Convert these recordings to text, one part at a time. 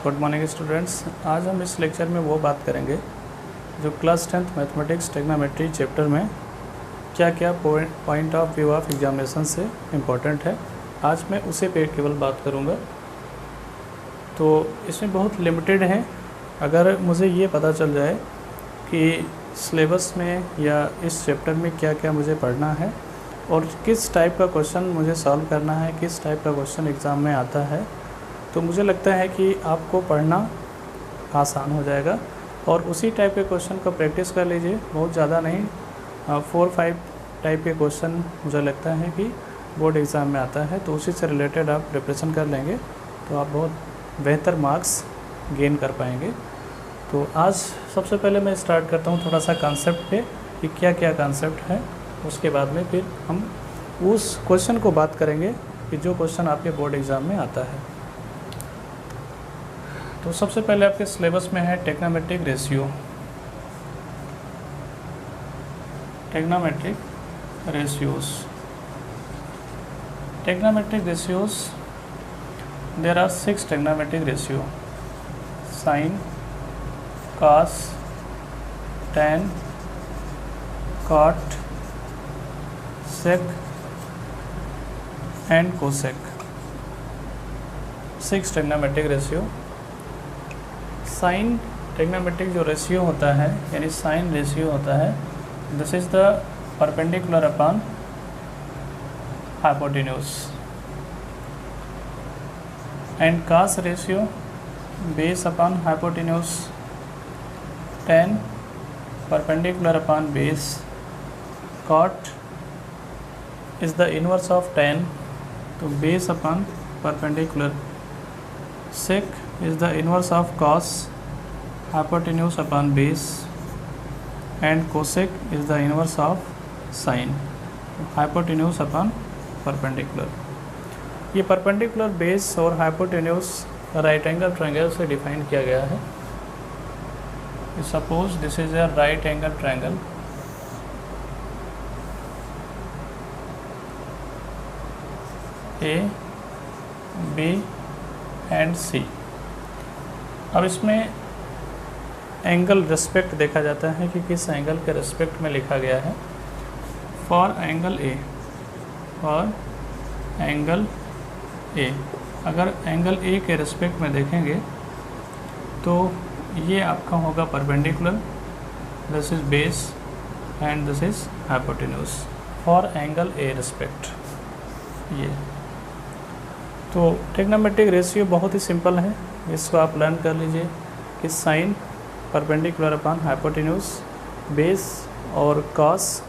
Good morning students. आज हम इस लेक्चर में वो बात करेंगे जो class 10th mathematics trigonometry chapter में क्या क्या point of view of examination से इम्पोर्टेंट है। आज मैं उसे पे केवल बात करूँगा। तो इसमें बहुत लिमिटेड है। अगर मुझे ये पता चल जाए कि सिलेबस में या इस चैप्टर में क्या क्या मुझे पढ़ना है और किस टाइप का क्वेश्चन मुझे सॉल्व करना है, किस टाइप का क्वेश्चन एग्ज़ाम में आता है, तो मुझे लगता है कि आपको पढ़ना आसान हो जाएगा और उसी टाइप के क्वेश्चन को प्रैक्टिस कर लीजिए। बहुत ज़्यादा नहीं, 4-5 टाइप के क्वेश्चन मुझे लगता है कि बोर्ड एग्ज़ाम में आता है, तो उसी से रिलेटेड आप प्रिपरेशन कर लेंगे तो आप बहुत बेहतर मार्क्स गेन कर पाएंगे। तो आज सबसे पहले मैं स्टार्ट करता हूँ थोड़ा सा कॉन्सेप्ट पे कि क्या क्या कॉन्सेप्ट है। उसके बाद में फिर हम उस क्वेश्चन को बात करेंगे कि जो क्वेश्चन आपके बोर्ड एग्ज़ाम में आता है। तो सबसे पहले आपके सिलेबस में है trigonometric ratio. Trigonometric ratios, trigonometric ratios, there are 6 trigonometric ratio: sine, cos, tan, cot, sec and cosec। 6 trigonometric ratio. Sine trigonometric जो रेशियो होता है यानी साइन रेशियो होता है, this is the perpendicular upon hypotenuse. And cos ratio base upon hypotenuse. tan perpendicular upon base. cot is the inverse of tan, तो base upon perpendicular. sec is the inverse of cos, hypotenuse upon base, and cosec is the inverse of sin, hypotenuse upon perpendicular। ये perpendicular base और hypotenuse right angle triangle से define किया गया है। Suppose this is a right angle triangle, A, B and C. अब इसमें angle respect देखा जाता है कि किस एंगल के रिस्पेक्ट में लिखा गया है। For angle A, for angle A, अगर एंगल ए के रिस्पेक्ट में देखेंगे तो ये आपका होगा perpendicular, this is base and this is hypotenuse for angle A respect. ये तो ट्रिग्नोमेट्रिक रेशियो बहुत ही सिंपल है, इसको आप लर्न कर लीजिए कि sine perpendicular upon hypotenuse, base और cos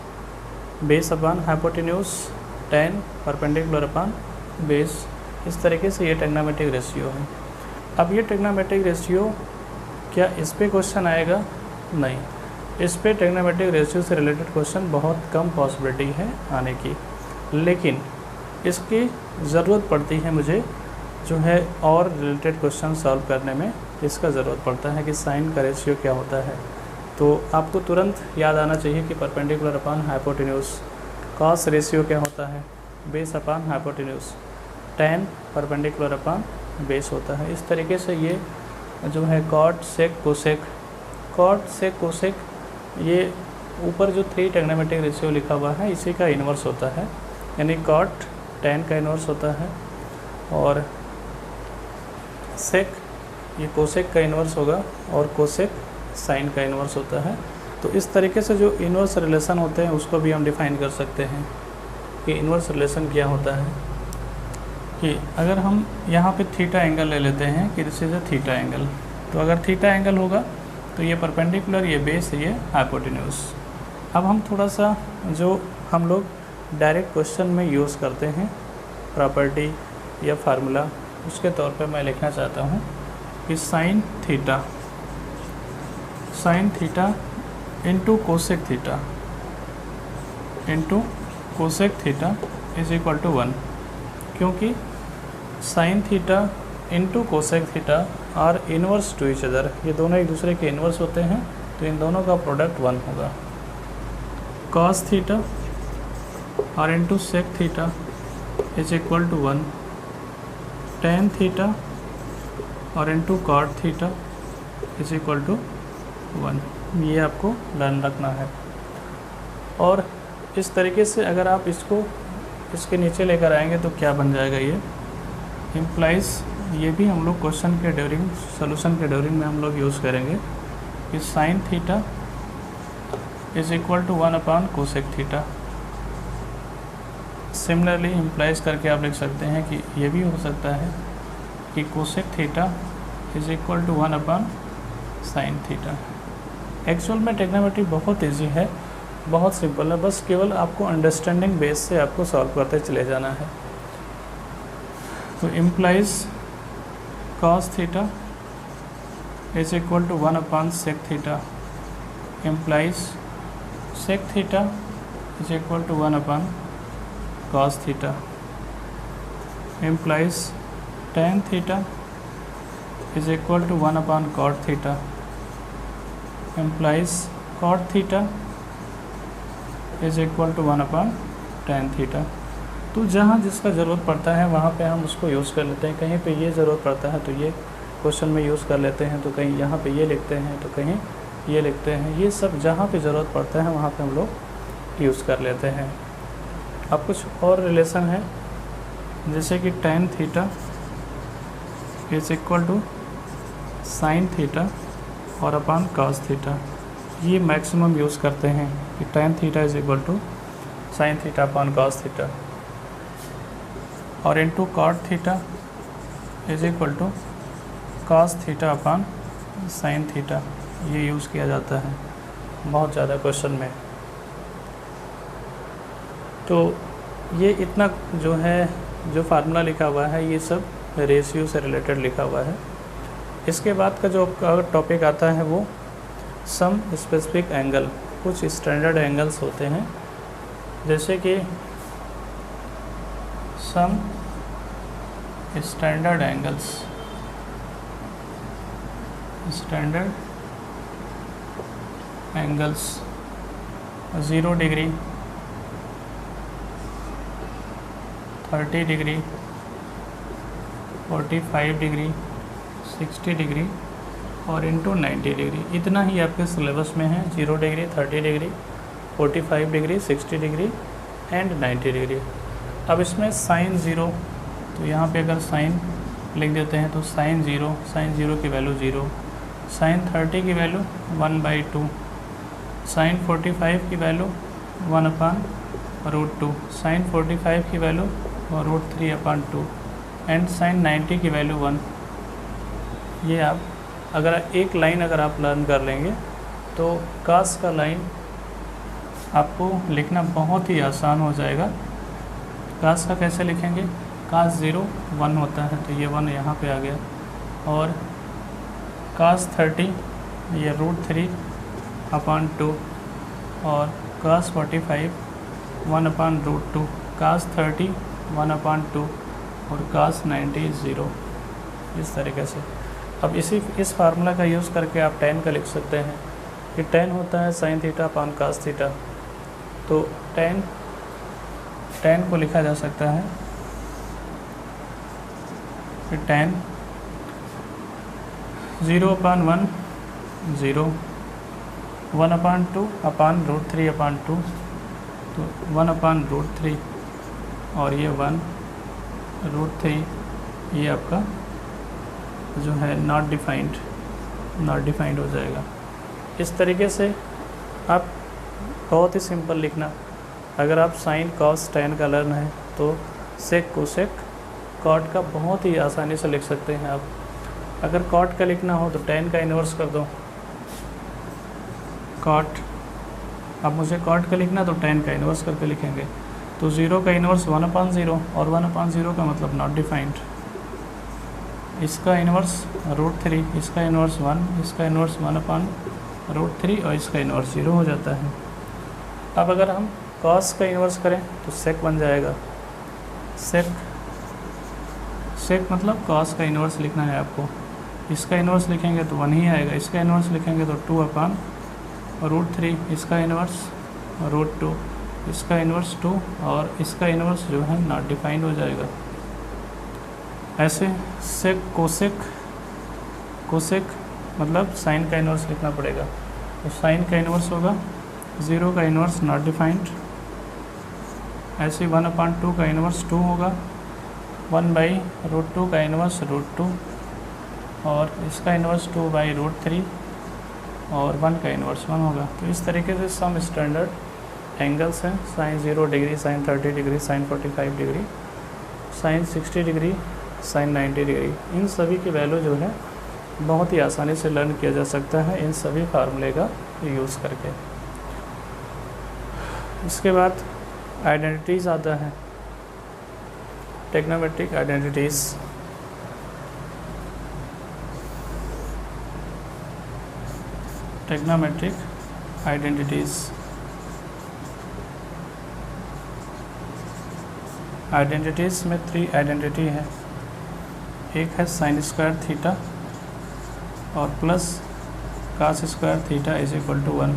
base upon hypotenuse, tan perpendicular upon base. इस तरीके से ये ट्रिग्नोमेट्रिक रेशियो है। अब ये ट्रिग्नोमेट्रिक रेशियो क्या इस पे क्वेश्चन आएगा? नहीं, इस पे ट्रिग्नोमेट्रिक रेशियो से रिलेटेड क्वेश्चन बहुत कम पॉसिबिलिटी है आने की, लेकिन इसकी ज़रूरत पड़ती है मुझे जो है और रिलेटेड क्वेश्चन सॉल्व करने में इसका ज़रूरत पड़ता है कि साइन का रेशियो क्या होता है। तो आपको तुरंत याद आना चाहिए कि perpendicular upon hypotenuse, cos ratio क्या होता है, base upon hypotenuse, tan perpendicular upon base होता है। इस तरीके से ये जो है कॉट, सेक, कोसेक, कॉट, सेक, कोसेक, ये ऊपर जो 3 ट्रिग्नोमेट्रिक रेशियो लिखा हुआ है इसी का इन्वर्स होता है, यानी कॉट tan का इन्वर्स होता है और सेक ये कोसेक का इन्वर्स होगा और कोसेक साइन का इन्वर्स होता है। तो इस तरीके से जो इन्वर्स रिलेशन होते हैं उसको भी हम डिफ़ाइन कर सकते हैं कि इन्वर्स रिलेशन क्या होता है। कि अगर हम यहाँ पे थीटा एंगल ले लेते हैं कि this is a theta angle, तो अगर थीटा एंगल होगा तो ये परपेंडिकुलर, ये बेस, ये हाइपोटेन्यूज। अब हम थोड़ा सा जो हम लोग डायरेक्ट क्वेश्चन में यूज़ करते हैं प्रॉपर्टी या फार्मूला, उसके तौर पे मैं लिखना चाहता हूँ कि sine theta into cosec theta into cosec theta is equal to 1, क्योंकि sine theta into cosec theta are inverse to each other, ये दोनों एक दूसरे के इन्वर्स होते हैं, तो इन दोनों का प्रोडक्ट 1 होगा। कॉस थीटा और into sec theta is equal to 1, tan theta और into cot theta is equal to 1। ये आपको लर्न रखना है। और इस तरीके से अगर आप इसको इसके नीचे लेकर आएंगे तो क्या बन जाएगा, ये इम्प्लाइज, ये भी हम लोग क्वेश्चन के ड्यूरिंग सोल्यूशन के ड्यूरिंग में हम लोग यूज़ करेंगे कि sine theta is equal to 1 upon cosec theta. Similarly implies करके आप लिख सकते हैं कि ये भी हो सकता है कि cosec theta is equal to 1 upon sine theta. Actual में ट्रिग्नोमेट्री बहुत इजी है, बहुत सिंपल है, बस केवल आपको अंडरस्टैंडिंग बेस से आपको सॉल्व करते चले जाना है। तो implies cos theta is equal to 1 upon sec theta, implies sec theta is equal to 1 upon cos theta, implies tan theta is equal to 1 upon cot theta, implies cot theta is equal to 1 upon tan theta. तो जहाँ जिसका ज़रूरत पड़ता है वहाँ पे हम उसको यूज़ कर लेते हैं। कहीं पे ये ज़रूरत पड़ता है तो ये क्वेश्चन में यूज़ कर लेते हैं, तो कहीं यहाँ पे ये लिखते हैं तो कहीं ये लिखते हैं। ये सब जहाँ पे ज़रूरत पड़ता है वहाँ पे हम लोग यूज़ कर लेते हैं। अब कुछ और रिलेशन है, जैसे कि tan theta is equal to sine theta और अपॉन कॉस थीटा। ये मैक्सिमम यूज़ करते हैं कि tan theta is equal to sine theta upon cos theta, और into cot theta is equal to cos theta upon sine theta. ये use किया जाता है बहुत ज़्यादा क्वेश्चन में। तो ये इतना जो है, जो फार्मूला लिखा हुआ है, ये सब रेशियो से रिलेटेड लिखा हुआ है। इसके बाद का जो टॉपिक आता है वो सम स्पेसिफिक एंगल। कुछ स्टैंडर्ड एंगल्स होते हैं, जैसे कि some standard angles, standard angles 0 degree, 30 degree, 45 degree, 60 degree और इनटू 90 डिग्री। इतना ही आपके सिलेबस में है, 0 degree, 30 degree, 45 degree, 60 degree and 90 degree. अब इसमें साइन 0, तो यहाँ पे अगर साइन लिख देते हैं तो साइन 0 की वैल्यू 0, साइन 30 की वैल्यू 1/2, साइन 45 की वैल्यू 1 अपॉन √2, साइन 45 की वैल्यू √3/2 एंड साइन 90 की वैल्यू 1। ये आप अगर एक लाइन अगर आप लर्न कर लेंगे तो कास का लाइन आपको लिखना बहुत ही आसान हो जाएगा। कास का कैसे लिखेंगे, कास 0 1 होता है तो ये 1 यहाँ पे आ गया, और कास 30 ये √3/2, और कास 45 1/√2, कास 30 1/2 और कास 90 0। इस तरीके से अब इस फार्मूला का यूज़ करके आप tan का लिख सकते हैं कि tan होता है sine theta upon cos theta. तो tan को लिखा जा सकता है कि tan 0/1 0, 1/2 अपॉन √3/2, तो 1/√3 और ये 1√3, ये आपका जो है नॉट डिफाइंड हो जाएगा। इस तरीके से आप बहुत ही सिंपल लिखना। अगर आप साइन कॉस tan का लर्न है तो सेक कोसेक कॉट का बहुत ही आसानी से लिख सकते हैं आप। अगर कॉट का लिखना हो तो tan का इन्वर्स कर दो कॉट। अब मुझे कॉट का लिखना तो tan का इन्वर्स करके लिखेंगे, तो 0 का इन्वर्स 1/0 और 1/0 का मतलब नॉट डिफाइंड। इसका इन्वर्स √3, इसका इन्वर्स 1, इसका इन्वर्स 1/√3 और इसका इन्वर्स 0 हो जाता है। अब अगर हम कॉस का इन्वर्स करें तो सेक बन जाएगा। सेक मतलब कॉस का इन्वर्स लिखना है आपको। इसका इन्वर्स लिखेंगे तो 1 ही आएगा, इसका इन्वर्स लिखेंगे तो 2/√3, इसका इन्वर्स √2, इसका इन्वर्स 2 और इसका इन्वर्स जो है नॉट डिफाइंड हो जाएगा। ऐसे सेक कोसेक कोसेक मतलब साइन का इन्वर्स लिखना पड़ेगा। तो साइन का इन्वर्स होगा 0 का इन्वर्स नॉट डिफाइंड, ऐसे 1/2 का इन्वर्स 2 होगा, 1/√2 का इन्वर्स √2 और इसका इन्वर्स 2/√3 और 1 का इन्वर्स 1 होगा। तो इस तरीके से सम स्टैंडर्ड एंगल्स हैं, sine 0 degree, sine 30 degree, sine 45 degree, sine 60 degree, sine 90 degree, इन सभी की वैल्यू जो है बहुत ही आसानी से लर्न किया जा सकता है इन सभी फार्मूले का यूज़ करके। इसके बाद आइडेंटिटीज़ आता है, trigonometric identities. Trigonometric identities, identities में 3 आइडेंटिटी है। एक है साइन स्क्वायर थीटा और plus cos square theta is equal to 1।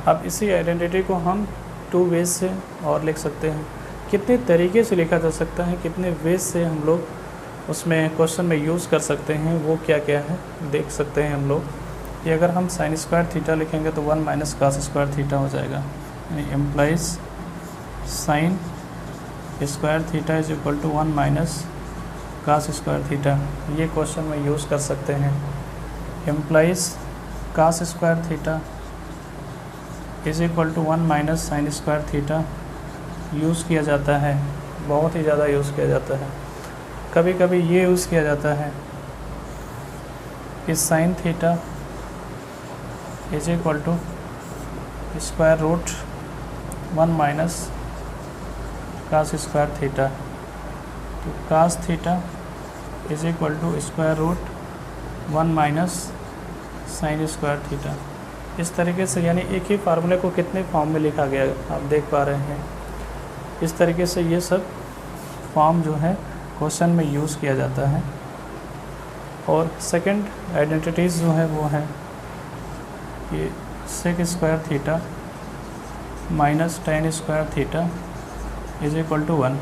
अब इसी आइडेंटिटी को हम 2 वेज से और लिख सकते हैं। कितने तरीके से लिखा जा सकता है, कितने वेज से हम लोग उसमें क्वेश्चन में यूज़ कर सकते हैं, वो क्या क्या है देख सकते हैं हम लोग। कि अगर हम साइन स्क्वायर थीटा लिखेंगे तो 1 माइनस कास स्क्वायर थीटा हो जाएगा, यानी implies sine square theta is equal to 1 minus cos square theta. ये क्वेश्चन में यूज़ कर सकते हैं। Implies cos square theta is equal to 1 minus sine square theta use किया जाता है, बहुत ही ज़्यादा यूज़ किया जाता है। कभी कभी ये यूज़ किया जाता है कि sine theta is equal to square root 1 minus cos square theta. तो cos theta is equal to square root 1 minus sine square theta. इस तरीके से, यानी एक ही फार्मूले को कितने फॉर्म में लिखा गया आप देख पा रहे हैं। इस तरीके से ये सब फॉर्म जो है क्वेश्चन में यूज़ किया जाता है। और सेकंड आइडेंटिटीज़ जो है वो है कि sec square theta minus tan square theta is equal to 1।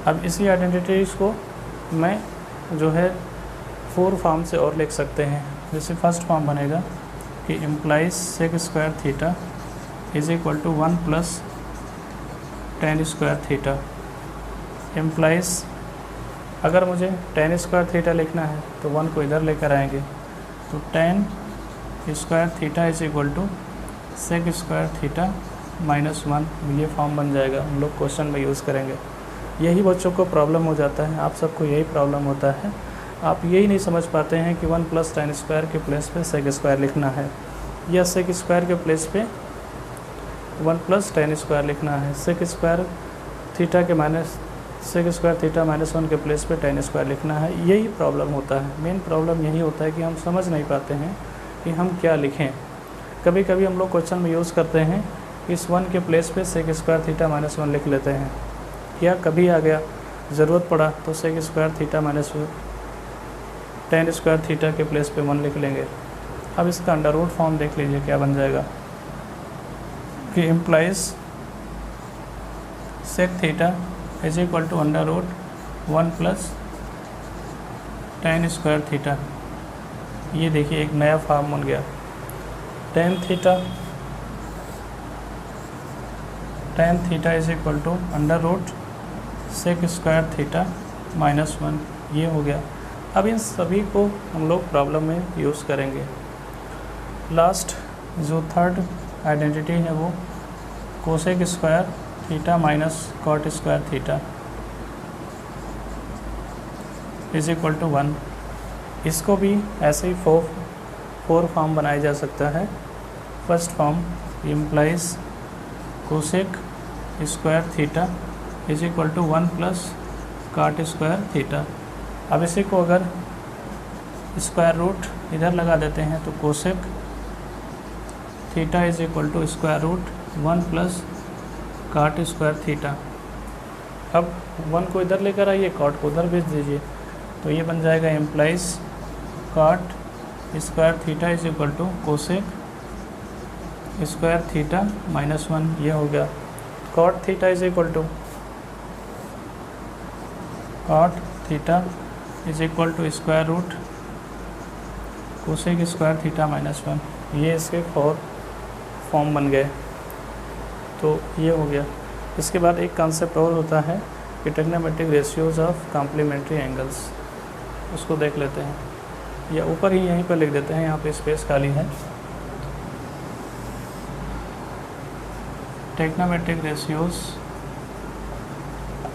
अब इसी आइडेंटिटीज़ को मैं जो है 4 फॉर्म से और लिख सकते हैं। जैसे फर्स्ट फॉर्म बनेगा कि implies sec square theta is equal to 1 plus tan square theta. Implies, अगर मुझे टेन स्क्वायर थीटा लिखना है तो 1 को इधर लेकर आएंगे, तो tan square theta is equal to sec square theta minus 1। ये फॉर्म बन जाएगा, हम लोग क्वेश्चन में यूज़ करेंगे। यही बच्चों को प्रॉब्लम हो जाता है, आप सबको यही प्रॉब्लम होता है। आप यही नहीं समझ पाते हैं कि 1 प्लस टेन स्क्वायर के प्लेस पे सेक स्क्वायर लिखना है, या सेक स्क्वायर के प्लेस पे 1 प्लस टेन स्क्वायर लिखना है। सेक स्क्वायर थीटा के minus sec square theta minus 1 के प्लेस पे टेन स्क्वायर लिखना है। यही प्रॉब्लम होता है, मेन प्रॉब्लम यही होता है कि हम समझ नहीं पाते हैं कि हम क्या लिखें। कभी कभी हम लोग क्वेश्चन में यूज़ करते हैं, इस 1 के प्लेस पे सेक स्क्वायर थीटा माइनस 1 लिख लेते हैं, या कभी आ गया ज़रूरत पड़ा तो sec square theta minus tan square theta के प्लेस पे 1 लिख लेंगे। अब इसका अंडर रूट फॉर्म देख लीजिए क्या बन जाएगा कि implies sec theta is equal to under root 1 plus tan square theta. ये देखिए एक नया फॉर्म बन गया। Tan theta is equal to under root sec square theta minus 1, ये हो गया। अब इन सभी को हम लोग प्रॉब्लम में यूज़ करेंगे। लास्ट जो थर्ड आइडेंटिटी है वो cosec square theta minus cot square theta is equal to 1। इसको भी ऐसे ही 4 फॉर्म बनाया जा सकता है। First form implies cosec square theta is equal to 1 plus cot square theta. अब इसी को अगर स्क्वायर रूट इधर लगा देते हैं तो cosec theta is equal to square root 1 plus cot square theta. अब 1 को इधर लेकर आइए, कॉट को उधर भेज दीजिए, तो ये बन जाएगा implies cot square theta is equal to cosec square theta minus 1। ये हो गया। Cot theta is equal to cot theta is equal to square root cosec square theta minus 1, ये इसके 4 फॉर्म बन गए। तो ये हो गया। इसके बाद एक कॉन्सेप्ट और होता है कि trigonometric ratios of complementary angles, उसको देख लेते हैं, या ऊपर ही यहीं पर लिख देते हैं, यहाँ पे स्पेस खाली है। Trigonometric ratios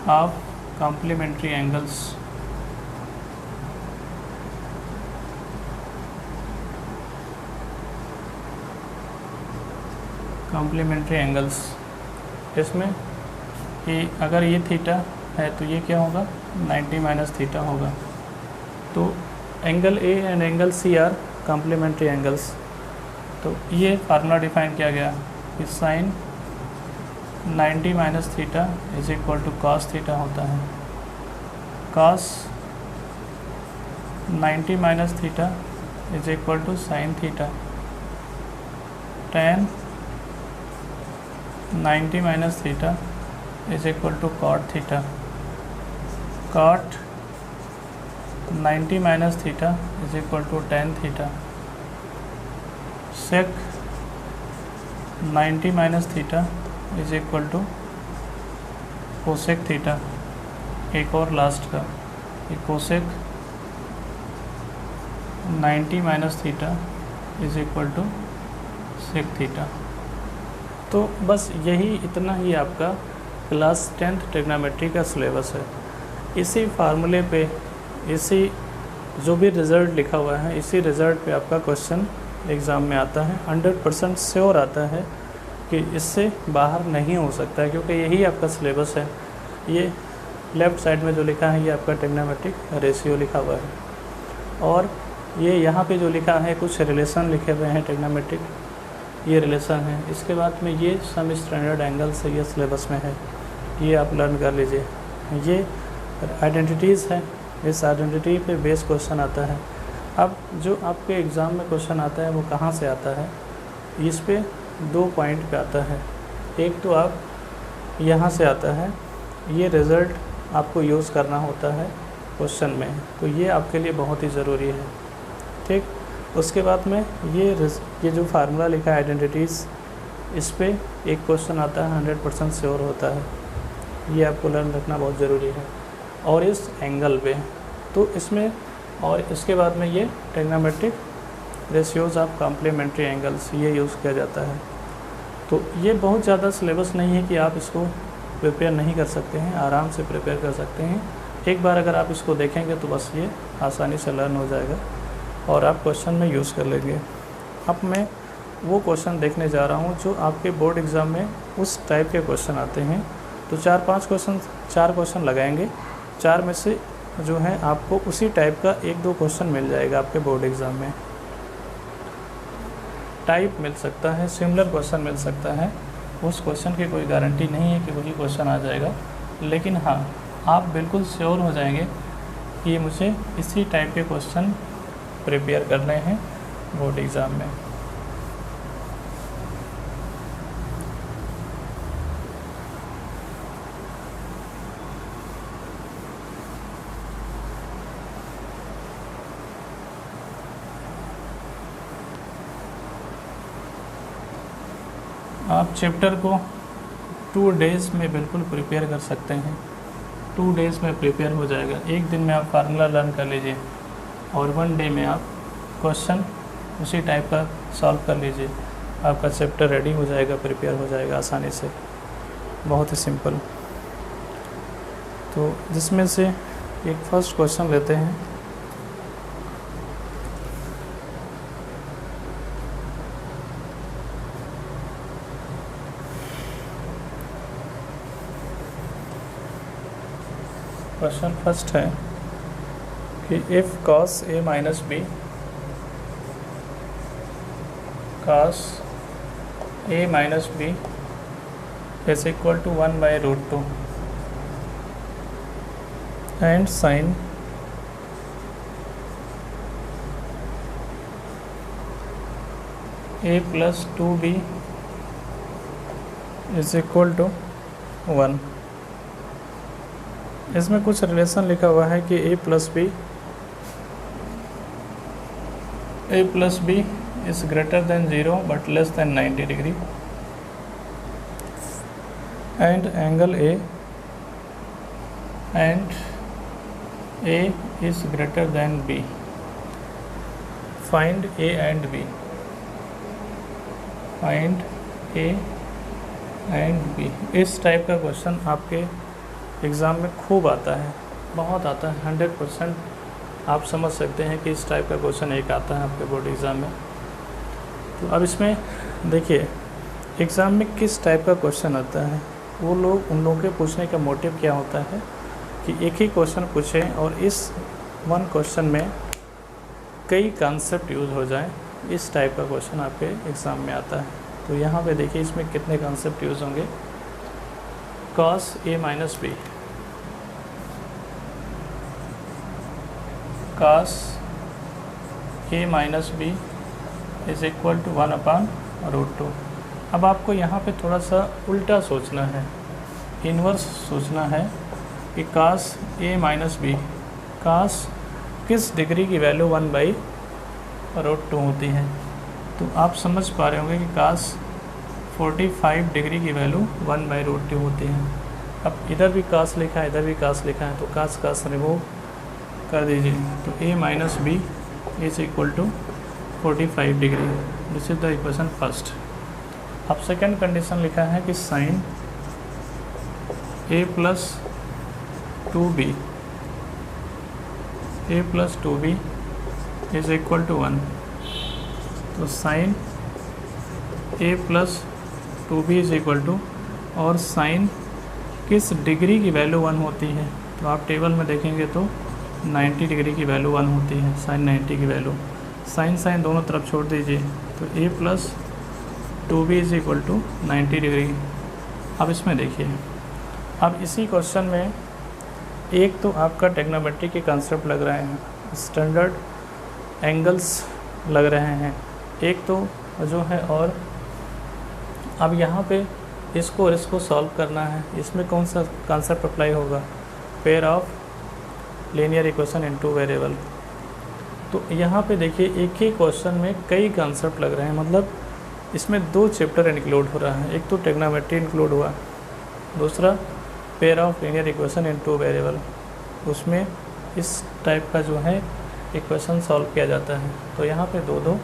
of complementary angles, complementary angles, इसमें कि अगर ये थीटा है तो ये क्या होगा, 90 माइनस थीटा होगा। तो angle A and angle C are complementary angles. तो ये फार्मूला डिफाइन किया गया कि sine 90 minus theta is equal to cos theta होता है। Cos 90 minus theta is equal to sine theta. Tan 90 minus theta is equal to cot theta. Cot 90 minus theta is equal to tan theta. Sec 90 minus theta is equal to cosec theta. एक और last का, ये cosec 90 minus theta is equal to sec theta. तो बस यही इतना ही आपका class 10th trigonometry का सिलेबस है। इसी फार्मूले पे, इसी जो भी रिज़ल्ट लिखा हुआ है, इसी रिज़ल्ट पे आपका क्वेश्चन एग्ज़ाम में आता है। 100% श्योर आता है कि इससे बाहर नहीं हो सकता है, क्योंकि यही आपका सिलेबस है। ये लेफ़्ट साइड में जो लिखा है ये आपका ट्रिग्नोमेट्रिक रेशियो लिखा हुआ है, और ये यहाँ पे जो लिखा है कुछ रिलेशन लिखे हुए हैं ट्रिग्नोमेट्रिक, ये रिलेशन है। इसके बाद में ये सम स्टैंडर्ड एंगल्स है, ये सिलेबस में है, ये आप लर्न कर लीजिए। ये आइडेंटिटीज़ है, इस आइडेंटिटी पे बेस क्वेश्चन आता है। अब जो आपके एग्ज़ाम में क्वेश्चन आता है वो कहाँ से आता है, इस पे 2 पॉइंट पे आता है। एक तो आप यहाँ से आता है, ये रिज़ल्ट आपको यूज़ करना होता है क्वेश्चन में, तो ये आपके लिए बहुत ही ज़रूरी है, ठीक। उसके बाद में ये जो फार्मूला लिखा है आइडेंटिटीज़, इस पे एक क्वेश्चन आता है 100% श्योर होता है, ये आपको लर्न रखना बहुत ज़रूरी है। और इस एंगल पे तो इसमें, और इसके बाद में ये trigonometric ratios of complementary angles, ये यूज़ किया जाता है। तो ये बहुत ज़्यादा सिलेबस नहीं है कि आप इसको प्रिपेयर नहीं कर सकते हैं, आराम से प्रिपेयर कर सकते हैं। एक बार अगर आप इसको देखेंगे तो बस ये आसानी से लर्न हो जाएगा और आप क्वेश्चन में यूज़ कर लेंगे। अब मैं वो क्वेश्चन देखने जा रहा हूँ जो आपके बोर्ड एग्ज़ाम में उस टाइप के क्वेश्चन आते हैं। तो 4 क्वेश्चन लगाएंगे, 4 में से जो है आपको उसी टाइप का 1-2 क्वेश्चन मिल जाएगा आपके बोर्ड एग्ज़ाम में। टाइप मिल सकता है, सिमिलर क्वेश्चन मिल सकता है, उस क्वेश्चन की कोई गारंटी नहीं है कि वही क्वेश्चन आ जाएगा, लेकिन हाँ आप बिल्कुल श्योर हो जाएंगे कि मुझे इसी टाइप के क्वेश्चन प्रिपेयर करने हैं बोर्ड एग्ज़ाम में। आप चैप्टर को 2 डेज़ में बिल्कुल प्रिपेयर कर सकते हैं, 2 डेज़ में प्रिपेयर हो जाएगा। एक दिन में आप फार्मूला लर्न कर लीजिए और 1 डे में आप क्वेश्चन उसी टाइप का सॉल्व कर लीजिए, आपका चैप्टर रेडी हो जाएगा, प्रिपेयर हो जाएगा आसानी से, बहुत ही सिंपल। तो जिसमें से एक फर्स्ट क्वेश्चन लेते हैं। क्वेश्चन फर्स्ट है कि if cos a minus B, cos a minus B is equal to 1/√2 and sin a plus 2b is equal to 1। इसमें कुछ रिलेशन लिखा हुआ है कि a plus B A plus B is greater than 0 but less than 90 degree and angle A and A is greater than B. Find A and B. Find A and B. इस type का question आपके exam में खूब आता है, बहुत आता है, 100% आप समझ सकते हैं कि इस टाइप का क्वेश्चन एक आता है आपके बोर्ड एग्ज़ाम में। तो अब इसमें देखिए एग्ज़ाम में किस टाइप का क्वेश्चन आता है, वो लोग उन लोगों के पूछने का मोटिव क्या होता है कि एक ही क्वेश्चन पूछें और इस वन क्वेश्चन में कई कॉन्सेप्ट यूज़ हो जाए, इस टाइप का क्वेश्चन आपके एग्ज़ाम में आता है। तो यहाँ पे देखिए इसमें कितने कॉन्सेप्ट यूज़ होंगे। Cos A minus B, cos A minus B is equal to 1/√2। अब आपको यहाँ पे थोड़ा सा उल्टा सोचना है, इन्वर्स सोचना है कि कास ए माइनस बी, कास किस डिग्री की वैल्यू 1/√2 होती है। तो आप समझ पा रहे होंगे कि कास 45 डिग्री की वैल्यू 1/√2 होती है। अब इधर भी कास लिखा है, इधर भी कास लिखा है, तो कास रिमूव कर दीजिए। तो A minus B is equal to 45 degree. This is the equation first. अब सेकेंड कंडीशन लिखा है कि sine A plus 2b is equal to 1। तो sine A plus 2b is equal to, और साइन किस डिग्री की वैल्यू 1 होती है, तो आप टेबल में देखेंगे तो 90 डिग्री की वैल्यू 1 होती है, साइन 90 की वैल्यू। साइन दोनों तरफ छोड़ दीजिए, तो A plus 2b is equal to 90 degree. अब इसमें देखिए, अब इसी क्वेश्चन में एक तो आपका ट्रिग्नोमेट्री के कंसेप्ट लग रहे हैं, स्टैंडर्ड एंगल्स लग रहे हैं, एक तो जो है, और अब यहाँ पे इसको और इसको सॉल्व करना है। इसमें कौन सा कंसेप्ट अप्लाई होगा, pair of linear equation in 2 variable. तो यहाँ पे देखिए एक ही क्वेश्चन में कई कंसेप्ट लग रहे हैं, मतलब इसमें 2 चैप्टर इंक्लूड हो रहा है। एक तो ट्रिग्नोमेट्री इंक्लूड हुआ, दूसरा pair of linear equation in 2 variable, उसमें इस टाइप का जो है इक्वेशन सॉल्व किया जाता है। तो यहाँ पे 2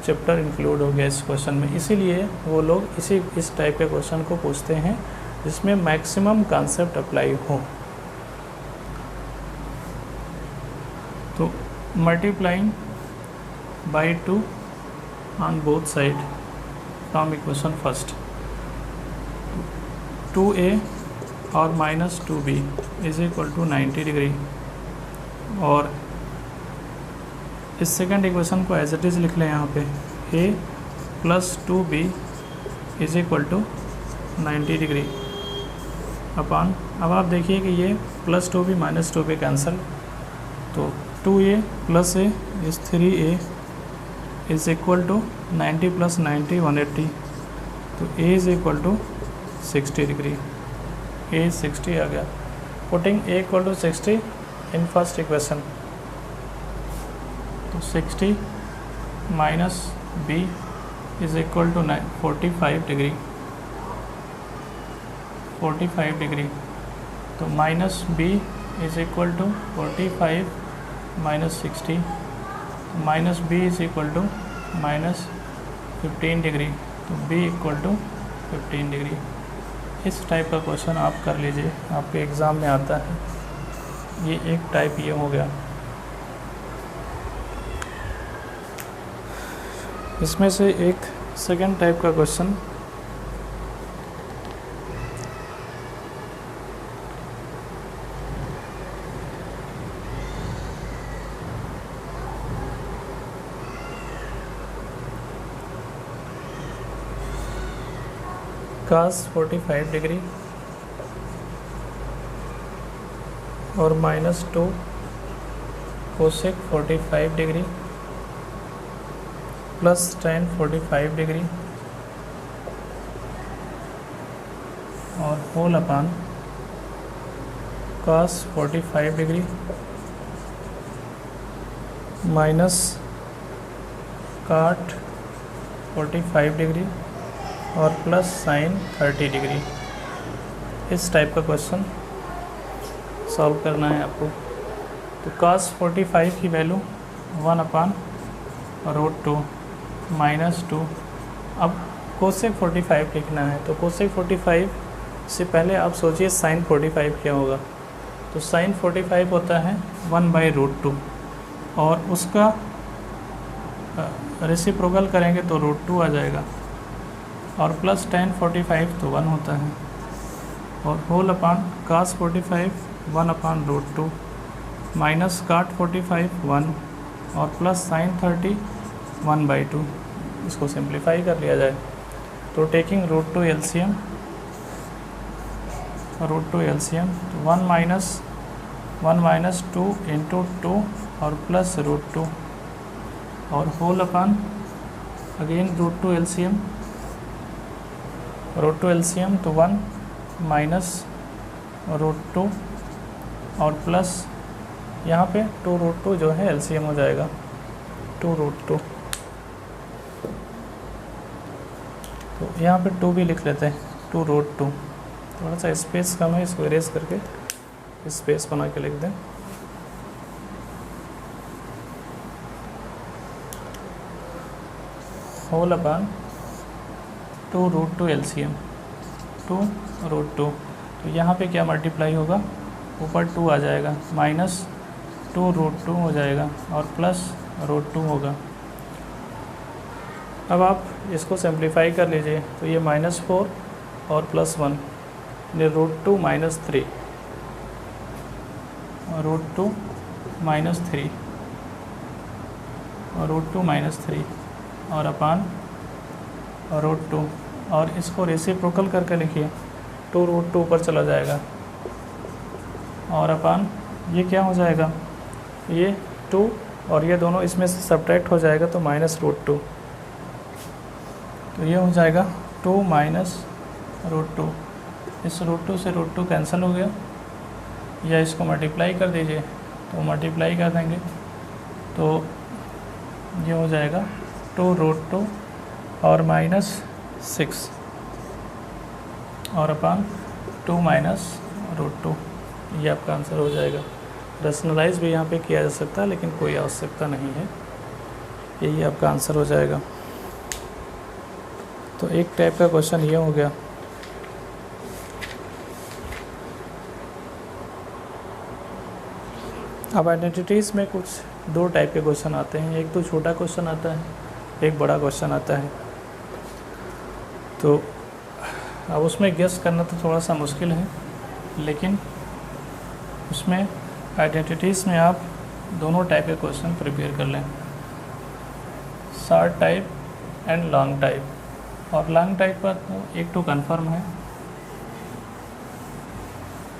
चैप्टर इंक्लूड हो गया इस क्वेश्चन में, इसीलिए वो लोग इस टाइप के क्वेश्चन को पूछते हैं जिसमें मैक्सिमम कॉन्सेप्ट अप्लाई हो। तो multiplying by 2 on both side from equation first, 2a और minus 2b is equal to 90 degree, और इस सेकेंड इक्वेशन को एज इट इज़ लिख लें यहाँ पे, a plus 2b is equal to 90 degree upon, अब आप देखिए कि ये plus 2b minus 2b cancel, तो 2a plus a is 3a is equal to 90 plus 90 180, तो a is equal to 60 degree, a 60 आ गया। पुटिंग a इक्वल टू 60 इन फर्स्ट इक्वेशन, तो 60 minus b is equal to 45 degree, 45 degree, तो minus b is equal to 45 minus 60, minus b is equal to minus 15 degree, तो b equal to 15 degree. इस type का question आप कर लीजिए, आपके एग्ज़ाम में आता है। ये एक टाइप ये हो गया। इसमें से एक सेकंड टाइप का क्वेश्चन, cos 45 डिग्री और minus 2 cosec 45 degree plus tan 45 degree और whole upon cos 45 degree minus cot 45 degree और प्लस साइन 30 डिग्री। इस टाइप का क्वेश्चन सॉल्व करना है आपको। तो cos 45 की वैल्यू 1/√2 -2। अब कोसेक 45 लिखना है, तो कोसेक 45 से पहले आप सोचिए साइन 45 क्या होगा। तो साइन 45 होता है 1/√2 और उसका रेसिप्रोकल करेंगे तो √2 आ जाएगा और प्लस tan 45 तो 1 होता है और whole upon cos 45 1/√2 minus cot 45 1 और प्लस साइन 30 1/2। इसको सिंप्लीफाई कर लिया जाए तो टेकिंग √2 एलसीएम तो 1 माइनस 2 इंटू 2 और प्लस √2 और होल अपान अगेन √2 एलसीएम तो 1 माइनस √2 और प्लस यहाँ पे 2√2 जो है एलसीएम हो जाएगा 2√2। तो यहाँ पे 2 भी लिख लेते हैं 2√2। थोड़ा सा स्पेस कम है, इसको इरेज करके स्पेस बना के लिख दें। Whole upon 2√2 LCM 2√2। तो यहाँ पे क्या मल्टीप्लाई होगा, ऊपर 2 आ जाएगा माइनस 2√2 हो जाएगा और प्लस √2 होगा। अब आप इसको सिंप्लीफाई कर लीजिए तो ये -4 और +1 ये √2 - 3 √2 - 3 और √2 - 3 और अपान √2 और इसको रेसिप्रोकल करके लिखिए 2√2 ऊपर चला जाएगा और अपान ये क्या हो जाएगा, ये 2 और ये दोनों इसमें से सब्ट्रैक्ट हो जाएगा तो -√2। तो ये हो जाएगा 2 - √2। इस √2 से √2 कैंसिल हो गया, या इसको मल्टीप्लाई कर दीजिए तो मल्टीप्लाई कर देंगे तो ये हो जाएगा 2√2 और -6 और अपान 2 - √2। ये आपका आंसर हो जाएगा। रेशनलाइज भी यहाँ पे किया जा सकता है लेकिन कोई आवश्यकता नहीं है, यही आपका आंसर हो जाएगा। तो एक टाइप का क्वेश्चन ये हो गया। अब आइडेंटिटीज़ में कुछ 2 टाइप के क्वेश्चन आते हैं, एक तो छोटा क्वेश्चन आता है, एक बड़ा क्वेश्चन आता है। तो अब उसमें गेस करना तो थोड़ा सा मुश्किल है, लेकिन उसमें आइडेंटिटीज़ में आप दोनों टाइप के क्वेश्चन प्रिपेयर कर लें, short type and long type. और लॉन्ग टाइप पर तो एक तो कन्फर्म है,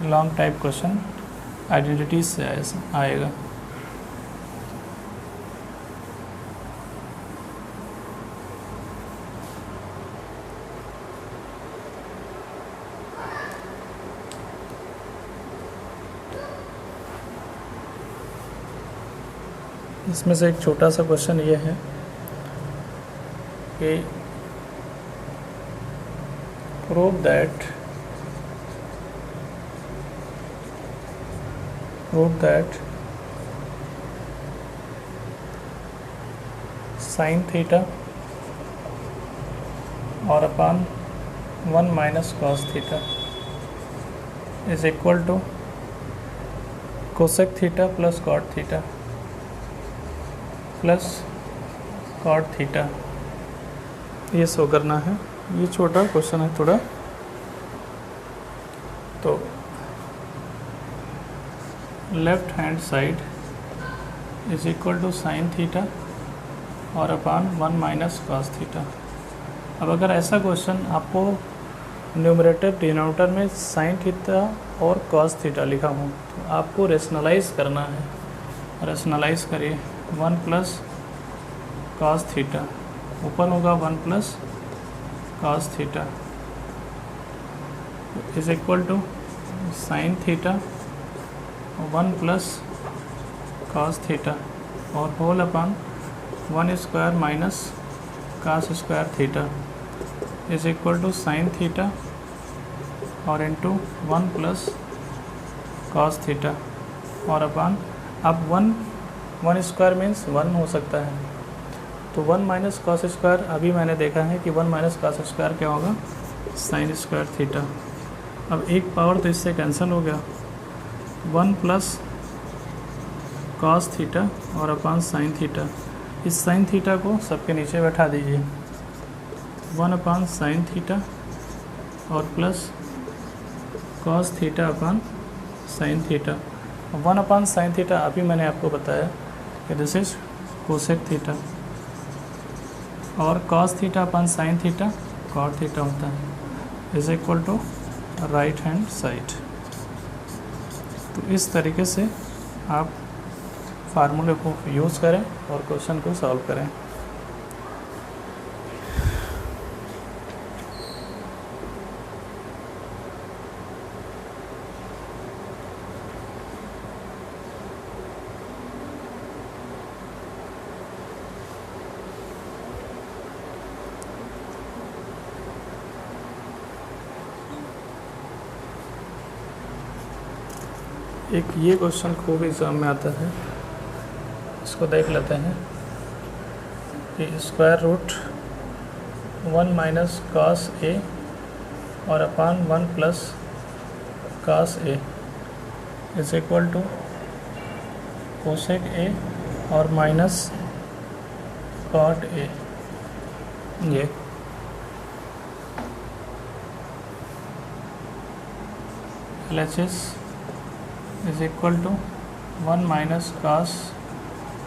लॉन्ग टाइप क्वेश्चन आइडेंटिटीज से आएगा। इसमें से एक छोटा सा क्वेश्चन ये है कि prove that sin theta और upon 1 minus cos theta is equal to cosec theta plus cot theta plus cot theta. ये शो करना है। ये छोटा क्वेश्चन है थोड़ा। तो left hand side is equal to sine theta और अपान 1 माइनस कॉस थीटा। अब अगर ऐसा क्वेश्चन आपको न्यूमरेटर डिनोमिनेटर में साइन थीटा और कॉस थीटा लिखा हो तो आपको रेशनलाइज करना है। रेशनलाइज करिए 1 प्लस कॉस थीटा, ऊपर होगा 1 plus cos theta is equal to sine theta 1 plus cos theta और whole upon 1 square minus cos square theta is equal to sine theta और इंटू 1 प्लस कॉस थीटा और upon, अब 1 square means 1 हो सकता है, तो 1 माइनस कॉस स्क्वायर, अभी मैंने देखा है कि 1 माइनस कॉस स्क्वायर क्या होगा, साइन स्क्वायर थीटा। अब एक पावर तो इससे कैंसिल हो गया, 1 प्लस कॉस थीटा और अपान साइन थीटा। इस साइन थीटा को सबके नीचे बैठा दीजिए, 1 अपान साइन थीटा और plus cos theta upon sine theta. 1 upon sine theta अभी मैंने आपको बताया कि दिस इज कोसेक थीटा, और cos theta upon sine theta cot theta होता है, is equal to right hand side. तो इस तरीके से आप फार्मूले को यूज़ करें और क्वेश्चन को सॉल्व करें। एक ये क्वेश्चन खूब एग्जाम में आता है, इसको देख लेते हैं कि square root 1 minus cos A और upon 1 plus cos A is equal to cosec A और माइनस कॉट ए। ये LHS is equal to 1 minus cos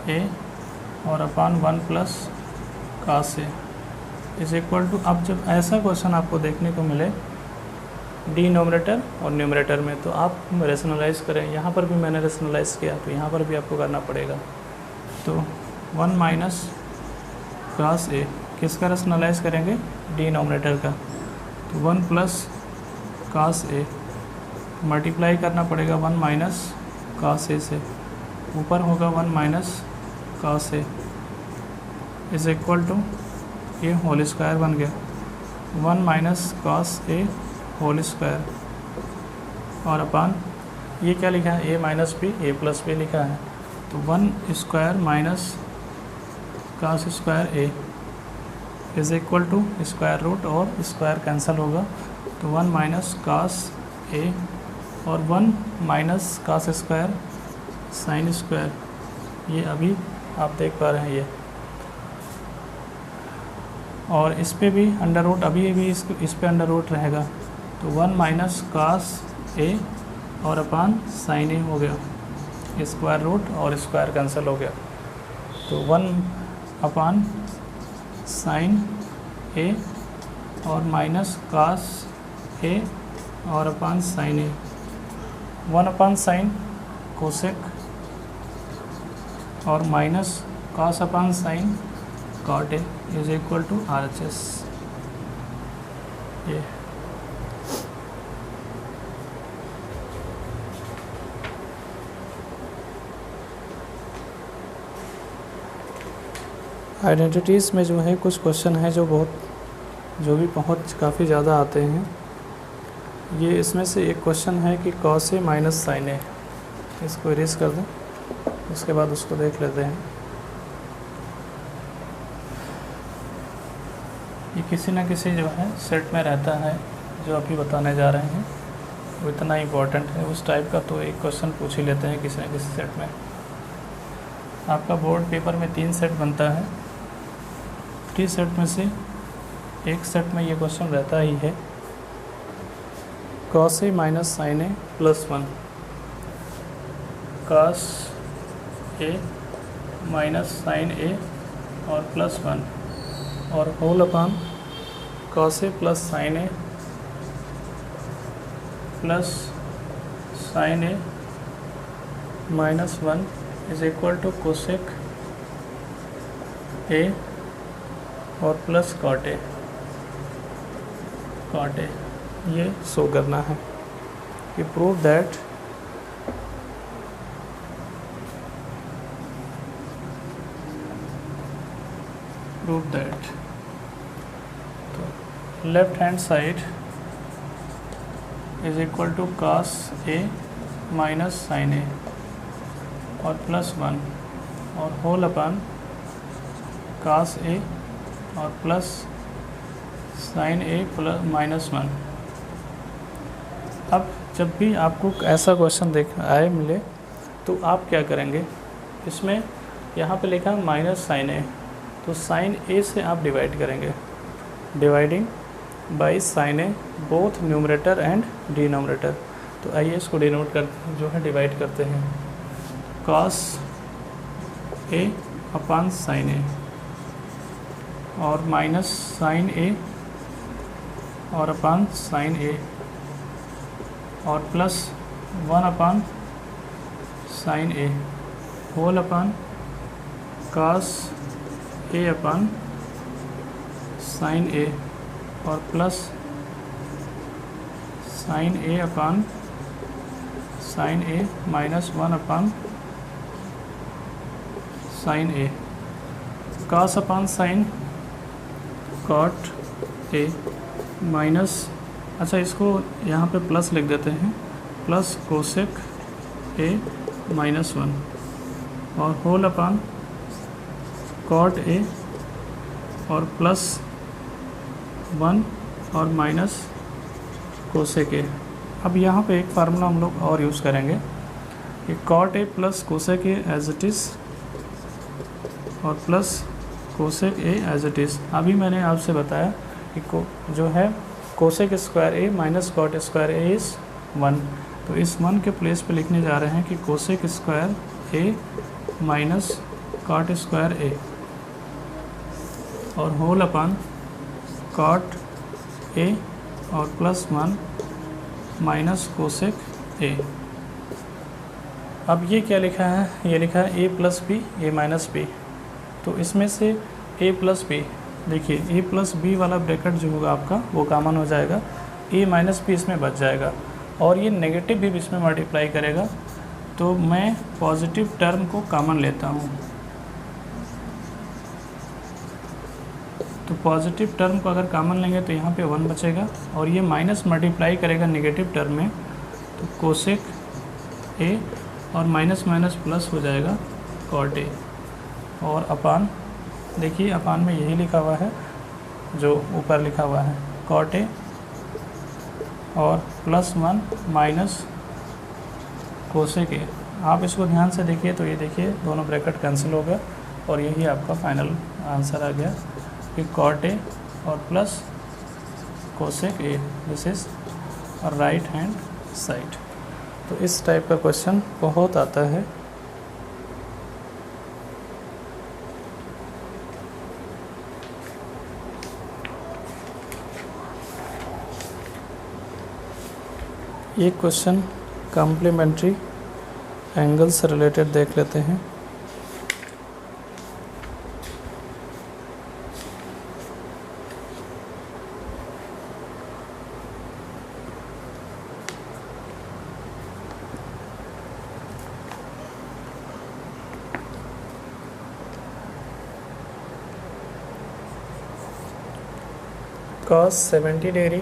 A और upon 1 plus cos A is equal to, अब जब ऐसा question आपको देखने को मिले डिनोमिनेटर और न्यूमरेटर में, तो आप रेशनलाइज करें। यहाँ पर भी मैंने रेशनलाइज किया, तो यहाँ पर भी आपको करना पड़ेगा। तो 1 माइनस कॉस ए किसका रेशनलाइज करेंगे, डिनोमिनेटर का, तो 1 प्लस कॉस ए मल्टीप्लाई करना पड़ेगा 1 माइनस कॉस ए से, ऊपर होगा 1 minus cos A is equal to ये होल स्क्वायर बन गया, 1 minus cos A whole square और अपान ये क्या लिखा है, A minus B A plus B लिखा है, तो 1 square minus cos square A is equal to square root और स्क्वायर कैंसिल होगा, तो 1 माइनस कॉस ए और 1 minus cos square sine square, ये अभी आप देख पा रहे हैं ये, और इस पे भी अंडर रूट, अभी भी इस पे अंडर रूट रहेगा, तो 1 माइनस कॉस ए और अपान साइन ए हो गया, स्क्वायर रूट और स्क्वायर कैंसिल हो गया, तो 1 अपान साइन ए और माइनस कॉस ए और upon sine A, 1 upon sine cosec और minus cos upon sine cot A is equal to RHS। ये आइडेंटिटीज़ में जो है कुछ क्वेश्चन है जो भी बहुत काफ़ी ज़्यादा आते हैं। ये इसमें से एक क्वेश्चन है कि कॉस ए माइनस साइन ए, इसको इरेज कर दें, उसके बाद उसको देख लेते हैं। ये किसी न किसी जो है सेट में रहता है, जो अभी बताने जा रहे हैं वो इतना इम्पोर्टेंट है, उस टाइप का तो एक क्वेश्चन पूछ ही लेते हैं किसी न किसी सेट में। आपका बोर्ड पेपर में 3 सेट बनता है, 3 सेट में से एक सेट में ये क्वेश्चन रहता ही है, cos A minus sine A plus 1, cos A minus sine A और प्लस 1, और whole upon cos A plus sine A plus sine A minus 1 is equal to cosec A और प्लस कॉट ए, ये show करना है कि prove that prove that, तो left hand side is equal to cos A minus sine A और plus 1 और whole upon cos A और plus sine A plus minus 1। अब जब भी आपको ऐसा क्वेश्चन मिले तो आप क्या करेंगे, इसमें यहाँ पे लिखा माइनस साइन A, तो साइन A से आप डिवाइड करेंगे, dividing by sine A both numerator and denominator. तो आइए इसको डिनोट कर जो है डिवाइड करते हैं, cos A upon sine A और माइनस साइन A और अपान साइन A और plus 1 upon sine A whole upon cos A upon sine A और plus sine A upon sine A minus 1 upon sine A, cos upon sine cot A minus, अच्छा इसको यहाँ पे plus लिख देते हैं, plus cosec A minus 1 और whole upon cot A और प्लस 1 और माइनस कोसेक A। अब यहाँ पे एक फार्मूला हम लोग और यूज़ करेंगे कि cot A plus cosec A as it is और plus cosec A as it is. अभी मैंने आपसे बताया कि जो है cosec square A minus cot square A is 1, तो इस 1 के प्लेस पे लिखने जा रहे हैं कि cosec square A minus cot square A और होल अपान कॉट A और प्लस 1 माइनस कोसेक A। अब ये क्या लिखा है, ये लिखा है A plus B A minus B, तो इसमें से A प्लस बी, देखिए A प्लस बी वाला ब्रैकेट जो होगा आपका वो कॉमन हो जाएगा, A माइनस बी इसमें बच जाएगा और ये नेगेटिव भी इसमें मल्टीप्लाई करेगा, तो मैं पॉजिटिव टर्म को कॉमन लेता हूँ। तो पॉजिटिव टर्म को अगर कॉमन लेंगे तो यहाँ पे 1 बचेगा और ये माइनस मल्टीप्लाई करेगा नेगेटिव टर्म में, तो कोसेक A और माइनस माइनस प्लस हो जाएगा कॉट A और अपान, देखिए अपान में यही लिखा हुआ है जो ऊपर लिखा हुआ है कॉट A और प्लस 1 माइनस कोसेक A। आप इसको ध्यान से देखिए तो ये देखिए दोनों ब्रैकेट कैंसिल हो गया और यही आपका फाइनल आंसर आ गया कि कॉट A और plus cosec A, this is right hand side. तो इस टाइप का क्वेश्चन बहुत आता है। ये क्वेश्चन कॉम्प्लीमेंट्री एंगल से रिलेटेड देख लेते हैं। cos 70 डिग्री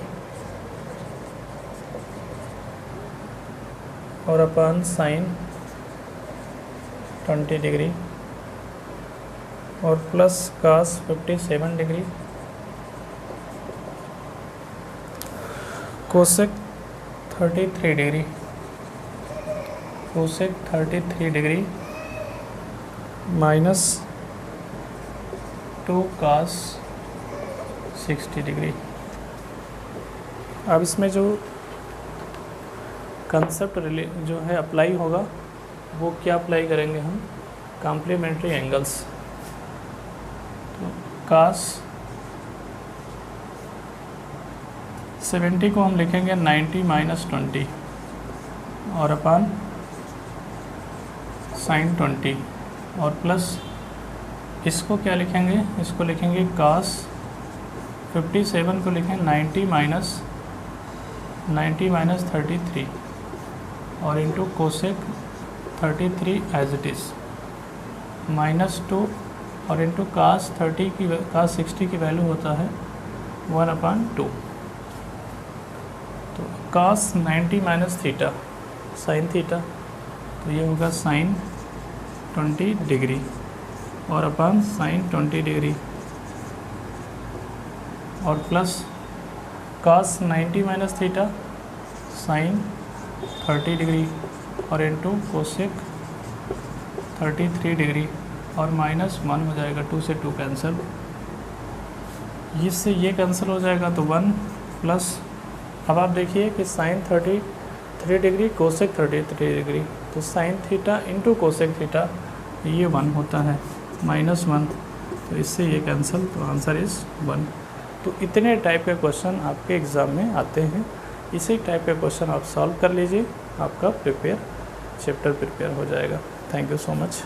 और अपान साइन 20 डिग्री और plus cos 57 degree cosec 33 degree, cosec 33 degree minus 2 cos 60 degree. अब इसमें जो कंसेप्ट जो है अप्लाई होगा वो क्या अप्लाई करेंगे हम, कॉम्प्लीमेंट्री एंगल्स। तो cos 70 को हम लिखेंगे 90 माइनस 20 और अपान साइन 20 और प्लस इसको क्या लिखेंगे, इसको लिखेंगे cos 57 को लिखें 90 माइनस 33 और into cosec 33 as it is minus 2 और इंटू कास 60 की वैल्यू होता है 1/2। तो cos 90 minus theta sine theta, तो ये होगा साइन 20 डिग्री और अपन साइन 20 डिग्री और plus cos 90 minus theta sine 30 degree और इंटू कोसेक 33 डिग्री और -1 हो जाएगा, 2 से 2 कैंसिल, इससे ये कैंसिल हो जाएगा तो 1 प्लस। अब आप देखिए कि साइन 33 डिग्री कोसेक 33 डिग्री, तो sign theta into cosec theta ये 1 होता है, -1, तो इससे ये कैंसिल, तो आंसर इज़ 1। तो इतने टाइप के क्वेश्चन आपके एग्ज़ाम में आते हैं, इसी टाइप के क्वेश्चन आप सॉल्व कर लीजिए, आपका चैप्टर प्रिपेयर हो जाएगा। Thank you so much.